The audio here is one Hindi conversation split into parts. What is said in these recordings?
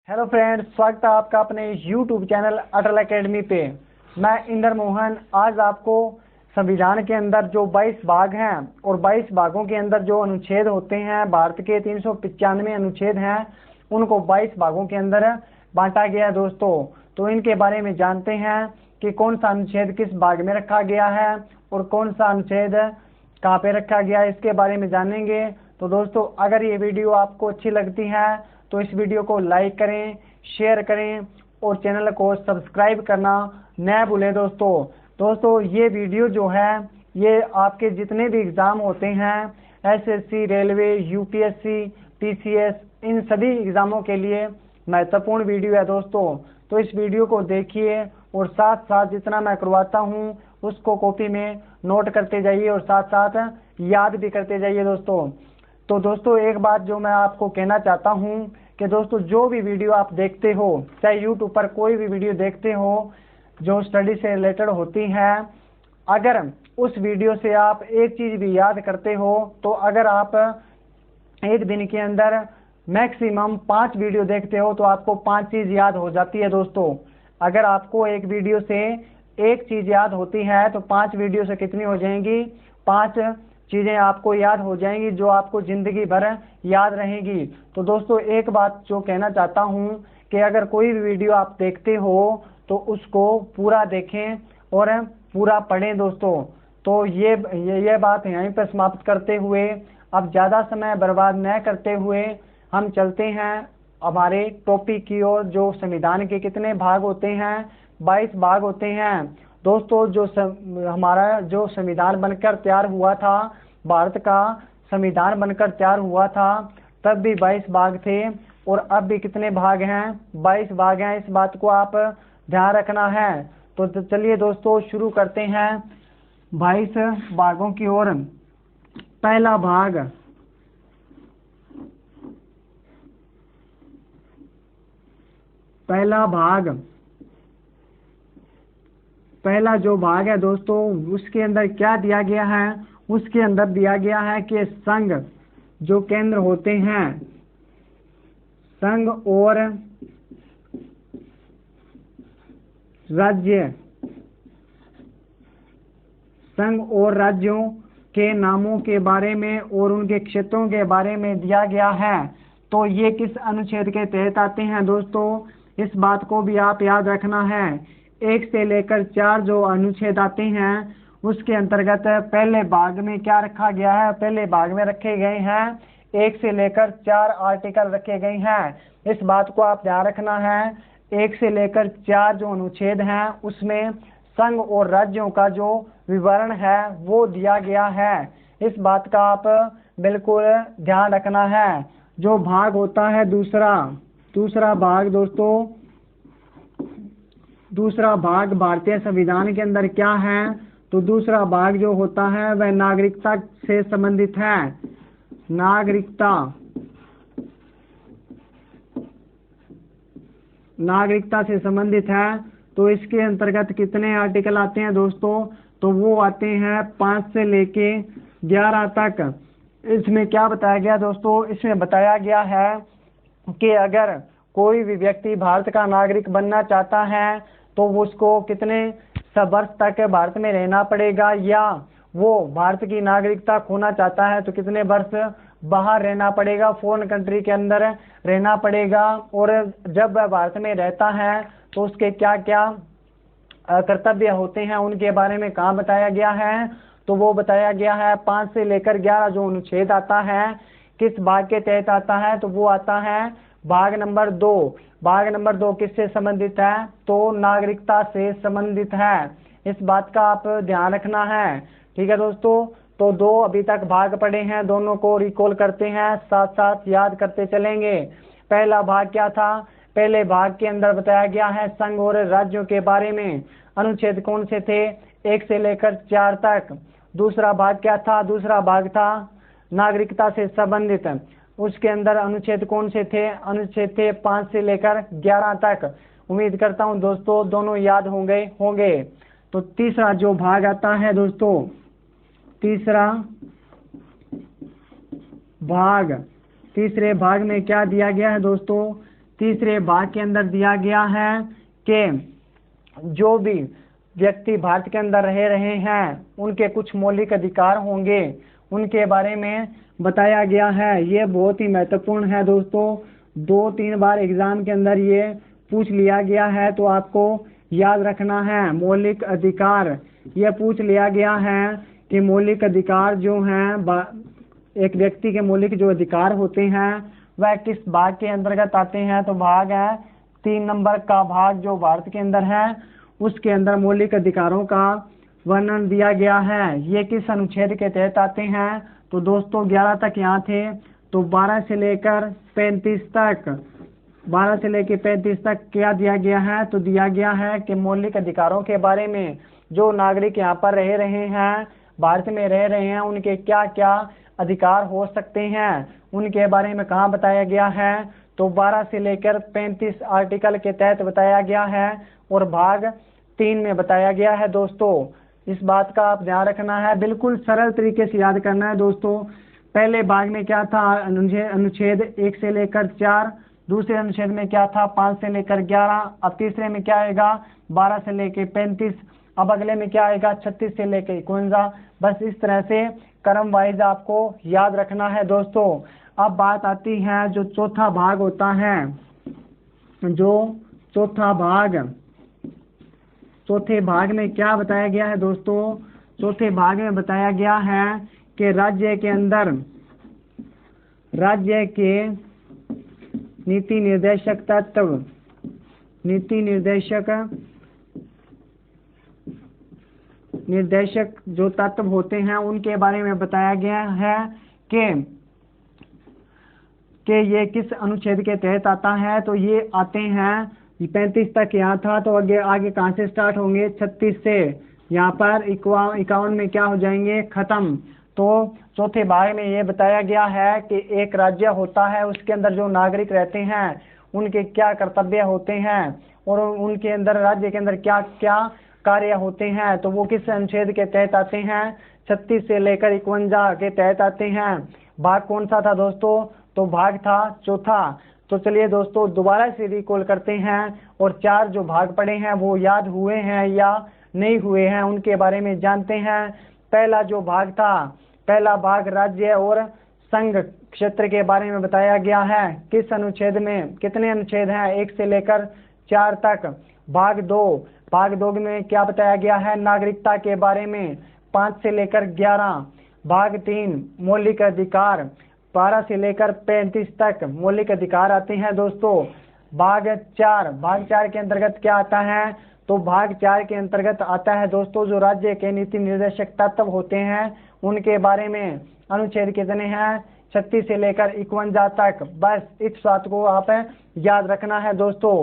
हेलो फ्रेंड्स, स्वागत है आपका अपने यूट्यूब चैनल अटल एकेडमी पे। मैं इंद्र मोहन आज आपको संविधान के अंदर जो 22 भाग हैं और 22 भागों के अंदर जो अनुच्छेद होते हैं, भारत के 395 अनुच्छेद हैं, उनको 22 भागों के अंदर बांटा गया है दोस्तों। तो इनके बारे में जानते हैं कि कौन सा अनुच्छेद किस भाग में रखा गया है और कौन सा अनुच्छेद कहाँ पे रखा गया है, इसके बारे में जानेंगे। तो दोस्तों, अगर ये वीडियो आपको अच्छी लगती है तो इस वीडियो को लाइक करें, शेयर करें और चैनल को सब्सक्राइब करना न भूलें दोस्तों। ये वीडियो जो है ये आपके जितने भी एग्ज़ाम होते हैं, एसएससी, रेलवे, यूपीएससी, टीसीएस, इन सभी एग्ज़ामों के लिए महत्वपूर्ण वीडियो है दोस्तों। तो इस वीडियो को देखिए और साथ साथ जितना मैं करवाता हूँ उसको कॉपी में नोट करते जाइए और साथ साथ याद भी करते जाइए दोस्तों। तो दोस्तों, एक बात जो मैं आपको कहना चाहता हूँ कि दोस्तों, जो भी वीडियो आप देखते हो, चाहे यूट्यूब पर कोई भी वीडियो देखते हो जो स्टडी से रिलेटेड होती हैं, अगर उस वीडियो से आप एक चीज़ भी याद करते हो तो अगर आप एक दिन के अंदर मैक्सिमम 5 वीडियो देखते हो तो आपको 5 चीज़ याद हो जाती है दोस्तों। अगर आपको एक वीडियो से एक चीज़ याद होती है तो 5 वीडियो से कितनी हो जाएंगी? 5 चीज़ें आपको याद हो जाएंगी जो आपको ज़िंदगी भर याद रहेगी। तो दोस्तों, एक बात जो कहना चाहता हूँ कि अगर कोई भी वीडियो आप देखते हो तो उसको पूरा देखें और पूरा पढ़ें दोस्तों। तो ये बात यहीं पर समाप्त करते हुए अब ज़्यादा समय बर्बाद न करते हुए हम चलते हैं हमारे टॉपिक की ओर। जो संविधान के कितने भाग होते हैं? 22 भाग होते हैं दोस्तों। हमारा जो संविधान बनकर तैयार हुआ था, भारत का संविधान बनकर तैयार हुआ था, तब भी 22 भाग थे और अब भी कितने भाग हैं? 22 भाग हैं। इस बात को आप ध्यान रखना है। तो चलिए दोस्तों, शुरू करते हैं 22 भागों की ओर। पहला भाग, पहला जो भाग है दोस्तों, उसके अंदर क्या दिया गया है? उसके अंदर दिया गया है कि संघ जो केंद्र होते हैं, संघ और राज्य, संघ और राज्यों के नामों के बारे में और उनके क्षेत्रों के बारे में दिया गया है। तो ये किस अनुच्छेद के तहत आते हैं दोस्तों? इस बात को भी आप याद रखना है। 1 से लेकर 4 जो अनुच्छेद आते हैं उसके अंतर्गत पहले भाग में क्या रखा गया है? पहले भाग में रखे गए हैं 1 से लेकर 4 आर्टिकल रखे गए हैं। इस बात को आप ध्यान रखना है। 1 से लेकर 4 जो अनुच्छेद हैं उसमें संघ और राज्यों का जो विवरण है वो दिया गया है। इस बात का आप बिल्कुल ध्यान रखना है। जो भाग होता है दूसरा भाग दोस्तों, दूसरा भाग भारतीय संविधान के अंदर क्या है? तो दूसरा भाग जो होता है वह नागरिकता से संबंधित है। नागरिकता से संबंधित है। तो इसके अंतर्गत कितने आर्टिकल आते हैं दोस्तों? तो वो आते हैं 5 से लेके 11 तक। इसमें क्या बताया गया दोस्तों? इसमें बताया गया है कि अगर कोई भी व्यक्ति भारत का नागरिक बनना चाहता है तो उसको कितने वर्ष तक भारत में रहना पड़ेगा, या वो भारत की नागरिकता खोना चाहता है तो कितने वर्ष बाहर रहना पड़ेगा, फॉरेन कंट्री के अंदर रहना पड़ेगा। और जब वह भारत में रहता है तो उसके क्या क्या कर्तव्य होते हैं उनके बारे में कहाँ बताया गया है? तो वो बताया गया है 5 से लेकर 11 जो अनुच्छेद आता है किस भाग के तहत आता है? तो वो आता है भाग नंबर 2। भाग नंबर 2 किससे संबंधित है? तो नागरिकता से संबंधित है। इस बात का आप ध्यान रखना है। ठीक है दोस्तों। तो 2 अभी तक भाग पढ़े हैं, दोनों को रिकॉल करते हैं, साथ साथ याद करते चलेंगे। पहला भाग क्या था? पहले भाग के अंदर बताया गया है संघ और राज्यों के बारे में। अनुच्छेद कौन से थे? 1 से लेकर 4 तक। दूसरा भाग क्या था? दूसरा भाग था नागरिकता से संबंधित। उसके अंदर अनुच्छेद कौन से थे? अनुच्छेद थे 5 से लेकर 11 तक। उम्मीद करता हूं दोस्तों दोनों याद होंगे। तो तीसरा जो भाग आता है दोस्तों, तीसरे भाग में क्या दिया गया है दोस्तों? तीसरे भाग के अंदर दिया गया है कि जो भी व्यक्ति भारत के अंदर रह रहे हैं उनके कुछ मौलिक अधिकार होंगे, उनके बारे में बताया गया है। ये बहुत ही महत्वपूर्ण है दोस्तों, 2-3 बार एग्जाम के अंदर ये पूछ लिया गया है, तो आपको याद रखना है। मौलिक अधिकार ये पूछ लिया गया है कि मौलिक अधिकार जो हैं, एक व्यक्ति के मौलिक जो अधिकार होते हैं वह किस भाग के अंतर्गत आते हैं। तो भाग है 3 नंबर का भाग जो भारत के अंदर है, उसके अंदर मौलिक अधिकारों का वर्णन दिया गया है। ये किस अनुच्छेद के तहत आते हैं। तो दोस्तों 11 तक यहाँ थे, तो 12 से लेकर 35 तक, 12 से लेकर 35 तक क्या दिया गया है। तो दिया गया है कि मौलिक अधिकारों के बारे में, जो नागरिक यहाँ पर रह रहे हैं, भारत में रह रहे हैं, उनके क्या क्या अधिकार हो सकते हैं, उनके बारे में कहाँ बताया गया है। तो 12 से लेकर 35 आर्टिकल के तहत बताया गया है और भाग 3 में बताया गया है। दोस्तों इस बात का आप ध्यान रखना है, बिल्कुल सरल तरीके से याद करना है। दोस्तों पहले भाग में क्या था, अनुच्छेद 1 से लेकर 4, दूसरे अनुच्छेद में क्या था 5 से लेकर 11, अब तीसरे में क्या आएगा 12 से लेकर 35, अब अगले में क्या आएगा 36 से लेकर 51। बस इस तरह से क्रम वाइज आपको याद रखना है। दोस्तों अब बात आती है जो चौथा भाग होता है, जो चौथा भाग, चौथे भाग में क्या बताया गया है दोस्तों। चौथे भाग में बताया गया है कि राज्य के अंदर, राज्य के नीति निर्देशक तत्व, नीति निर्देशक जो तत्व होते हैं उनके बारे में बताया गया है कि ये किस अनुच्छेद के तहत आता है। तो ये आते हैं 35 तक यहाँ था, तो आगे कहाँ से स्टार्ट होंगे 36 से, यहाँ पर 51 में क्या हो जाएंगे खत्म। तो चौथे भाग में ये बताया गया है कि एक राज्य होता है, उसके अंदर जो नागरिक रहते हैं उनके क्या कर्तव्य होते हैं और उनके अंदर राज्य के अंदर क्या क्या कार्य होते हैं। तो वो किस अनुच्छेद के तहत आते हैं, 36 से लेकर 51 के तहत आते हैं। भाग कौन सा था दोस्तों, तो भाग था चौथा। तो चलिए दोस्तों दोबारा से रिकॉल करते हैं और 4 जो भाग पढ़े हैं वो याद हुए हैं या नहीं हुए हैं उनके बारे में जानते हैं। पहला जो भाग था, पहला भाग राज्य और संघ क्षेत्र के बारे में बताया गया है, किस अनुच्छेद में, कितने अनुच्छेद हैं 1 से लेकर 4 तक। भाग 2, भाग 2 में क्या बताया गया है, नागरिकता के बारे में 5 से लेकर 11। भाग 3 मौलिक अधिकार, 12 से लेकर 35 तक मौलिक अधिकार आते हैं दोस्तों। भाग 4, भाग 4 के अंतर्गत क्या आता है, तो भाग 4 के अंतर्गत आता है दोस्तों जो राज्य के नीति निर्देशक तत्व होते हैं उनके बारे में। अनुच्छेद कितने हैं, 36 से लेकर 51 तक। बस इस बात को आप याद रखना है दोस्तों।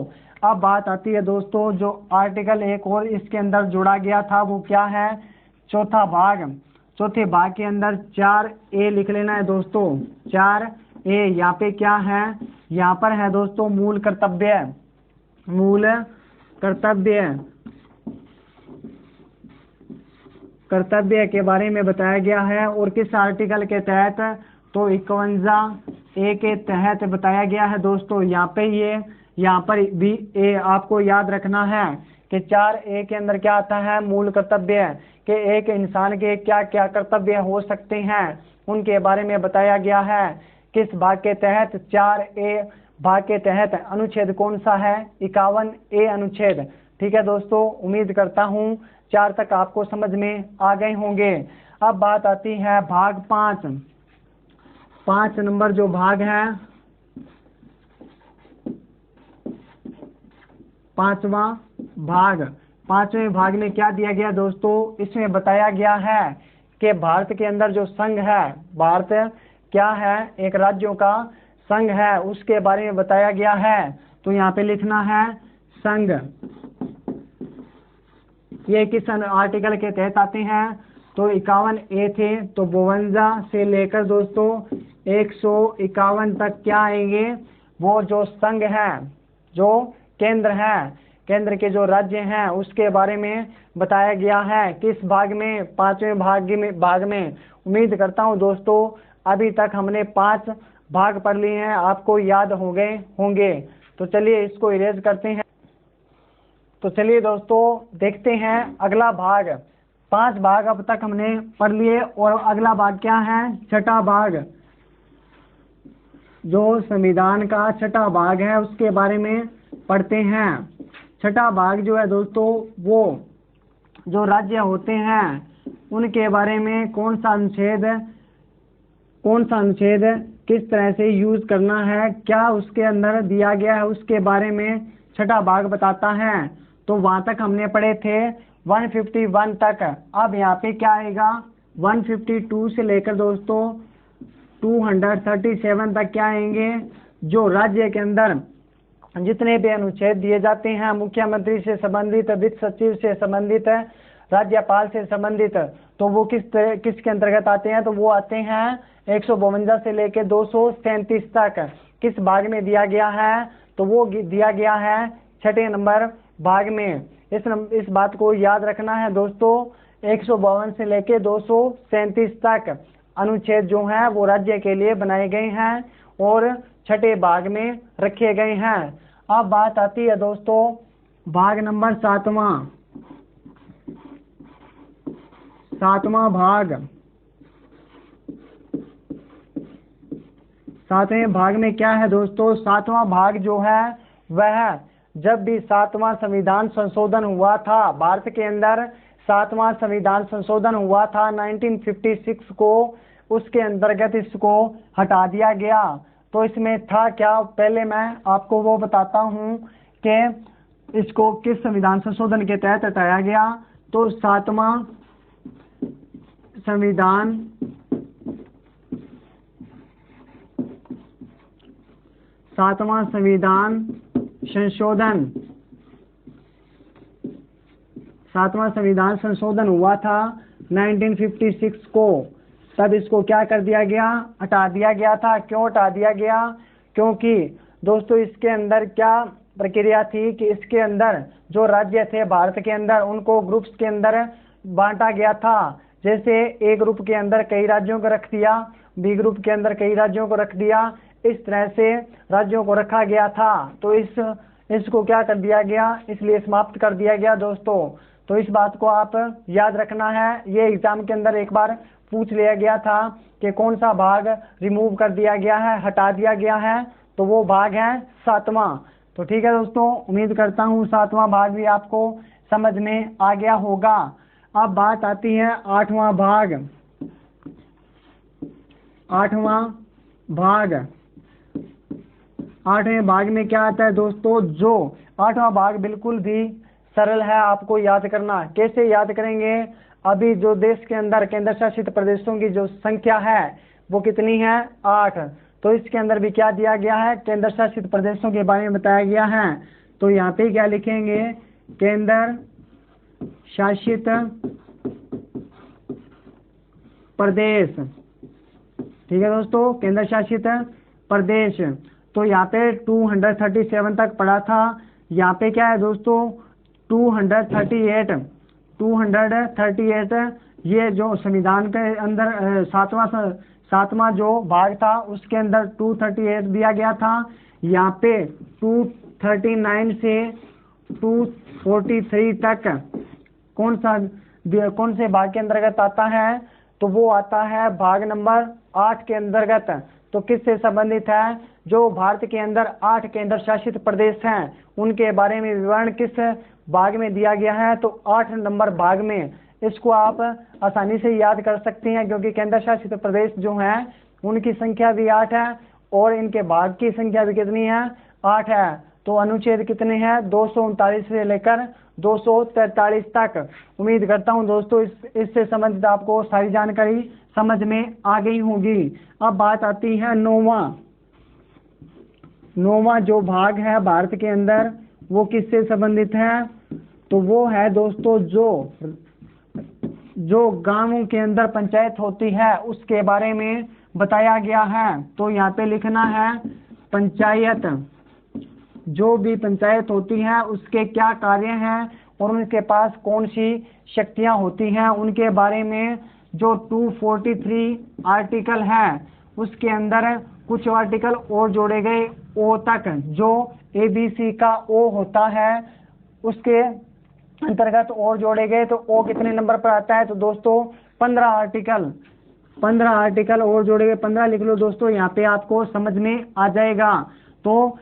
अब बात आती है दोस्तों जो आर्टिकल 1 और इसके अंदर जोड़ा गया था वो क्या है, चौथा भाग। चौथे भाग के अंदर 4A लिख लेना है दोस्तों, 4A। यहाँ पे क्या है, यहाँ पर है दोस्तों मूल कर्तव्य, मूल कर्तव्य, कर्तव्य के बारे में बताया गया है और किस आर्टिकल के तहत, तो 51A के तहत बताया गया है दोस्तों। यहाँ पे ये, यहाँ पर भी ए आपको याद रखना है कि 4A के अंदर क्या आता है, मूल कर्तव्य, कि एक इंसान के क्या क्या कर्तव्य हो सकते हैं उनके बारे में बताया गया है। किस भाग के तहत, 4A भाग के तहत। अनुच्छेद कौन सा है, 51A अनुच्छेद। ठीक है दोस्तों, उम्मीद करता हूँ 4 तक आपको समझ में आ गए होंगे। अब बात आती है भाग 5। 5 नंबर जो भाग है, 5वां भाग। 5वें भाग में क्या दिया गया दोस्तों, इसमें बताया गया है कि भारत के अंदर जो संघ है, भारत क्या है, एक राज्यों का संघ है, उसके बारे में बताया गया है। तो यहाँ पे लिखना है संघ। ये किस आर्टिकल के तहत आते हैं, तो 51A थे, तो 52 से लेकर दोस्तों 151 तक क्या आएंगे, वो जो संघ है, जो केंद्र है, केंद्र के जो राज्य हैं उसके बारे में बताया गया है। किस भाग में, 5वें भाग में। उम्मीद करता हूं दोस्तों अभी तक हमने 5 भाग पढ़ लिए हैं, आपको याद हो गए होंगे। तो चलिए इसको इरेज करते हैं। तो चलिए दोस्तों देखते हैं अगला भाग। 5 भाग अब तक हमने पढ़ लिए और अगला भाग क्या है, छठा भाग। जो संविधान का छठा भाग है उसके बारे में पढ़ते हैं। छठा भाग जो है दोस्तों, वो जो राज्य होते हैं उनके बारे में कौन सा अनुच्छेद किस तरह से यूज करना है, क्या उसके अंदर दिया गया है, उसके बारे में छठा भाग बताता है। तो वहां तक हमने पढ़े थे 151 तक। अब यहाँ पे क्या आएगा, 152 से लेकर दोस्तों 237 तक क्या आएंगे, जो राज्य के अंदर जितने भी अनुच्छेद दिए जाते हैं, मुख्यमंत्री से संबंधित, वित्त सचिव से संबंधित, राज्यपाल से संबंधित, तो वो किसके अंतर्गत आते हैं, तो वो आते हैं 152 से लेकर 237 तक। किस भाग में दिया गया है, तो वो दिया गया है छठे नंबर भाग में। इस बात को याद रखना है दोस्तों, 152 से लेकर 237 तक अनुच्छेद जो हैं वो राज्य के लिए बनाए गए हैं और छठे भाग में रखे गए हैं। अब बात आती है दोस्तों भाग नंबर 7वां भाग। 7वें भाग में क्या है दोस्तों, 7वां भाग जो है वह जब भी 7वां संविधान संशोधन हुआ था भारत के अंदर, 7वां संविधान संशोधन हुआ था 1956 को, उसके अंतर्गत इसको हटा दिया गया। तो इसमें था क्या, पहले मैं आपको वो बताता हूँ कि इसको किस संविधान संशोधन के तहत हटाया गया। तो 7वां संविधान संशोधन हुआ था 1956 को, तब इसको क्या कर दिया गया, हटा दिया गया था। क्यों हटा दिया गया, क्योंकि दोस्तों इसके अंदर क्या प्रक्रिया थी कि इसके अंदर जो राज्य थे भारत के अंदर उनको ग्रुप्स के अंदर बांटा गया था। जैसे ए ग्रुप के अंदर कई राज्यों को रख दिया, बी ग्रुप के अंदर कई राज्यों को रख दिया, इस तरह से राज्यों को रखा गया था। तो इसको क्या कर दिया गया, इसलिए समाप्त कर दिया गया दोस्तों। तो इस बात को आप याद रखना है, ये एग्जाम के अंदर एक बार पूछ लिया गया था कि कौन सा भाग रिमूव कर दिया गया है, हटा दिया गया है, तो वो भाग है 7वां। तो ठीक है दोस्तों, उम्मीद करता हूँ 7वां भाग भी आपको समझ में आ गया होगा। अब बात आती है 8वां भाग। 8वें भाग में क्या आता है दोस्तों, जो 8वां भाग बिल्कुल भी सरल है आपको याद करना। कैसे याद करेंगे, अभी जो देश के अंदर केंद्र शासित प्रदेशों की जो संख्या है वो कितनी है, 8। तो इसके अंदर भी क्या दिया गया है, केंद्र शासित प्रदेशों के बारे में बताया गया है। तो यहाँ पे क्या लिखेंगे, केंद्र शासित प्रदेश। ठीक है दोस्तों, केंद्र शासित प्रदेश। तो यहाँ पे 237 तक पढ़ा था। यहाँ पे क्या है दोस्तों 238 ये जो संविधान के अंदर 7वां जो भाग था उसके अंदर 238 दिया गया था। यहाँ पे 239 से 243 तक कौन से भाग के अंतर्गत आता है, तो वो आता है भाग नंबर 8 के अंतर्गत। तो किससे संबंधित है, जो भारत के अंदर 8 केंद्र शासित प्रदेश हैं उनके बारे में विवरण किस भाग में दिया गया है, तो 8 नंबर भाग में। इसको आप आसानी से याद कर सकते हैं क्योंकि केंद्र शासित प्रदेश जो हैं उनकी संख्या भी 8 है और इनके भाग की संख्या भी कितनी है, 8 है। तो अनुच्छेद कितने हैं, 239 से लेकर 243 तक। उम्मीद करता हूं दोस्तों इससे संबंधित आपको सारी जानकारी समझ में आ गई होगी। अब बात आती है 9वां जो भाग है भारत के अंदर वो किससे संबंधित है, तो वो है दोस्तों जो गांवों के अंदर पंचायत होती है उसके बारे में बताया गया है। तो यहाँ पे लिखना है पंचायत, जो भी पंचायत होती है उसके क्या कार्य हैं और उनके पास कौन सी शक्तियां होती हैं उनके बारे में। जो 243 आर्टिकल है उसके अंदर कुछ आर्टिकल और जोड़े गए ओ तक, जो ABC का ओ होता है उसके अंतर्गत और जोड़े गए तो ओ कितने नंबर पर आता है? तो दोस्तों 15 आर्टिकल और जोड़े गए, 15 लिख लो दोस्तों, यहाँ पे आपको समझ में आ जाएगा। तो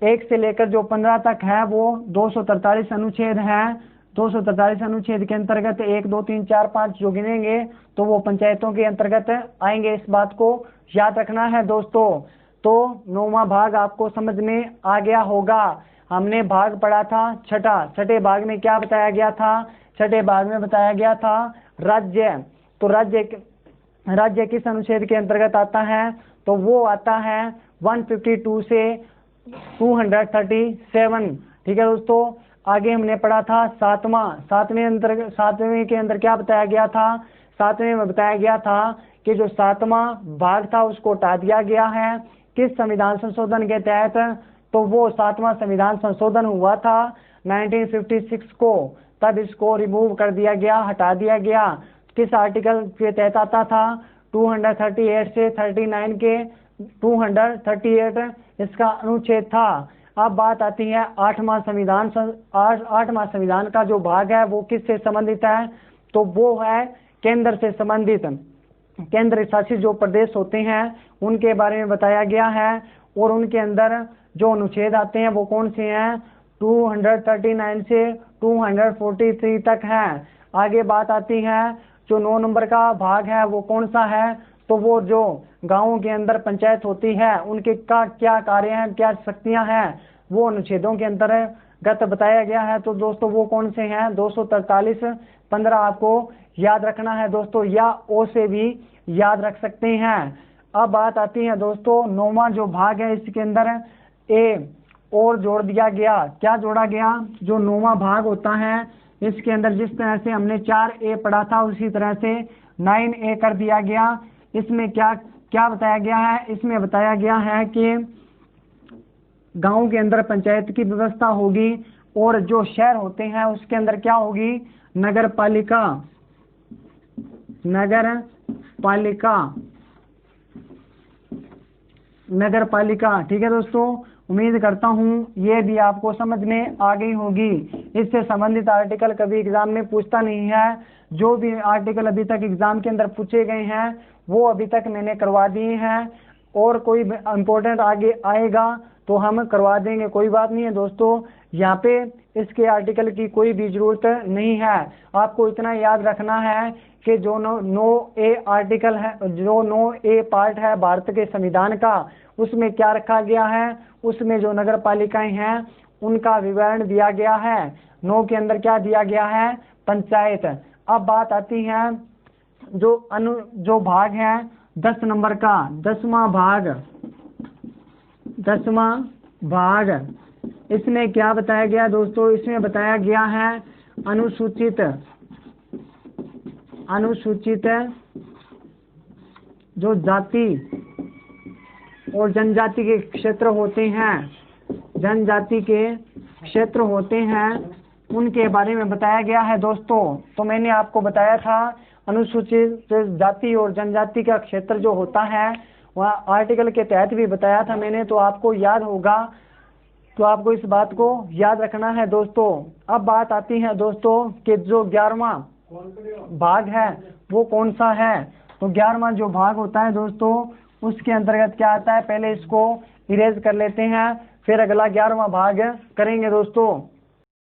1 से लेकर जो 15 तक है वो 243 अनुच्छेद है। 243 अनुच्छेद के अंतर्गत 1 2 3 4 5 जो गिनेंगे तो वो पंचायतों के अंतर्गत आएंगे, इस बात को याद रखना है दोस्तों। तो 9वां भाग आपको समझ में आ गया होगा। हमने भाग पढ़ा था छठे भाग में क्या बताया गया था? छठे भाग में बताया गया था राज्य। तो राज्य किस अनुच्छेद के अंतर्गत आता है? तो वो आता है 152 से 237। ठीक है दोस्तों। आगे हमने पढ़ा था सातवें के अंदर क्या बताया गया था? सातवें में बताया गया था कि जो 7वां भाग था उसको हटा दिया गया है। किस संविधान संशोधन के तहत? तो वो 7वां संविधान संशोधन हुआ था 1956 को, तब इसको रिमूव कर दिया गया, हटा दिया गया। किस आर्टिकल के तहत आता था? 238 से 39 के 238 इसका अनुच्छेद था। अब बात आती है 8वां संविधान का जो भाग है वो किससे संबंधित है? तो वो है केंद्र से संबंधित। केंद्र शासित जो प्रदेश होते हैं उनके बारे में बताया गया है और उनके अंदर जो अनुच्छेद आते हैं वो कौन से हैं? 239 से 243 तक है। आगे बात आती है जो 9 नंबर का भाग है वो कौन सा है? तो वो जो गांवों के अंदर पंचायत होती है उनके का क्या कार्य हैं, क्या शक्तियां हैं, वो अनुच्छेदों के अंतर्गत बताया गया है। तो दोस्तों वो कौन से हैं? 243 15 आपको याद रखना है दोस्तों, या ओ से भी याद रख सकते हैं। अब बात आती है दोस्तों 9वां जो भाग है इसके अंदर ए और जोड़ दिया गया। क्या जोड़ा गया? जो 9वां भाग होता है इसके अंदर जिस तरह से हमने 4A पढ़ा था उसी तरह से 9A कर दिया गया। इसमें क्या क्या बताया गया है? इसमें बताया गया है कि गांव के अंदर पंचायत की व्यवस्था होगी और जो शहर होते हैं उसके अंदर क्या होगी? नगर पालिका। ठीक है दोस्तों। उम्मीद करता हूँ ये भी आपको समझ में आ गई होगी। इससे संबंधित आर्टिकल कभी एग्जाम में पूछता नहीं है। जो भी आर्टिकल अभी तक एग्जाम के अंदर पूछे गए हैं वो अभी तक मैंने करवा दिए हैं, और कोई इम्पोर्टेंट आगे आएगा तो हम करवा देंगे, कोई बात नहीं है दोस्तों। यहाँ पे इसके आर्टिकल की कोई भी जरूरत नहीं है। आपको इतना याद रखना है कि जो 9A आर्टिकल है, जो 9A पार्ट है भारत के संविधान का, उसमें क्या रखा गया है? उसमें जो नगर पालिकाएं हैं उनका विवरण दिया गया है। 9 के अंदर क्या दिया गया है? पंचायत। अब बात आती है जो भाग है 10 नंबर का, 10वां भाग इसमें क्या बताया गया दोस्तों? इसमें बताया गया है अनुसूचित जो जाति और जनजाति के क्षेत्र होते हैं, उनके बारे में बताया गया है दोस्तों। तो मैंने आपको बताया था अनुसूचित जाति और जनजाति का क्षेत्र जो होता है वह आर्टिकल के तहत भी बताया था मैंने, तो आपको याद होगा। तो आपको इस बात को याद रखना है दोस्तों। अब बात आती है दोस्तों कि जो 11वां भाग है वो कौन सा है? तो 11वां जो भाग होता है दोस्तों उसके अंतर्गत क्या आता है? पहले इसको इरेज कर लेते हैं, फिर अगला 11वां भाग करेंगे दोस्तों।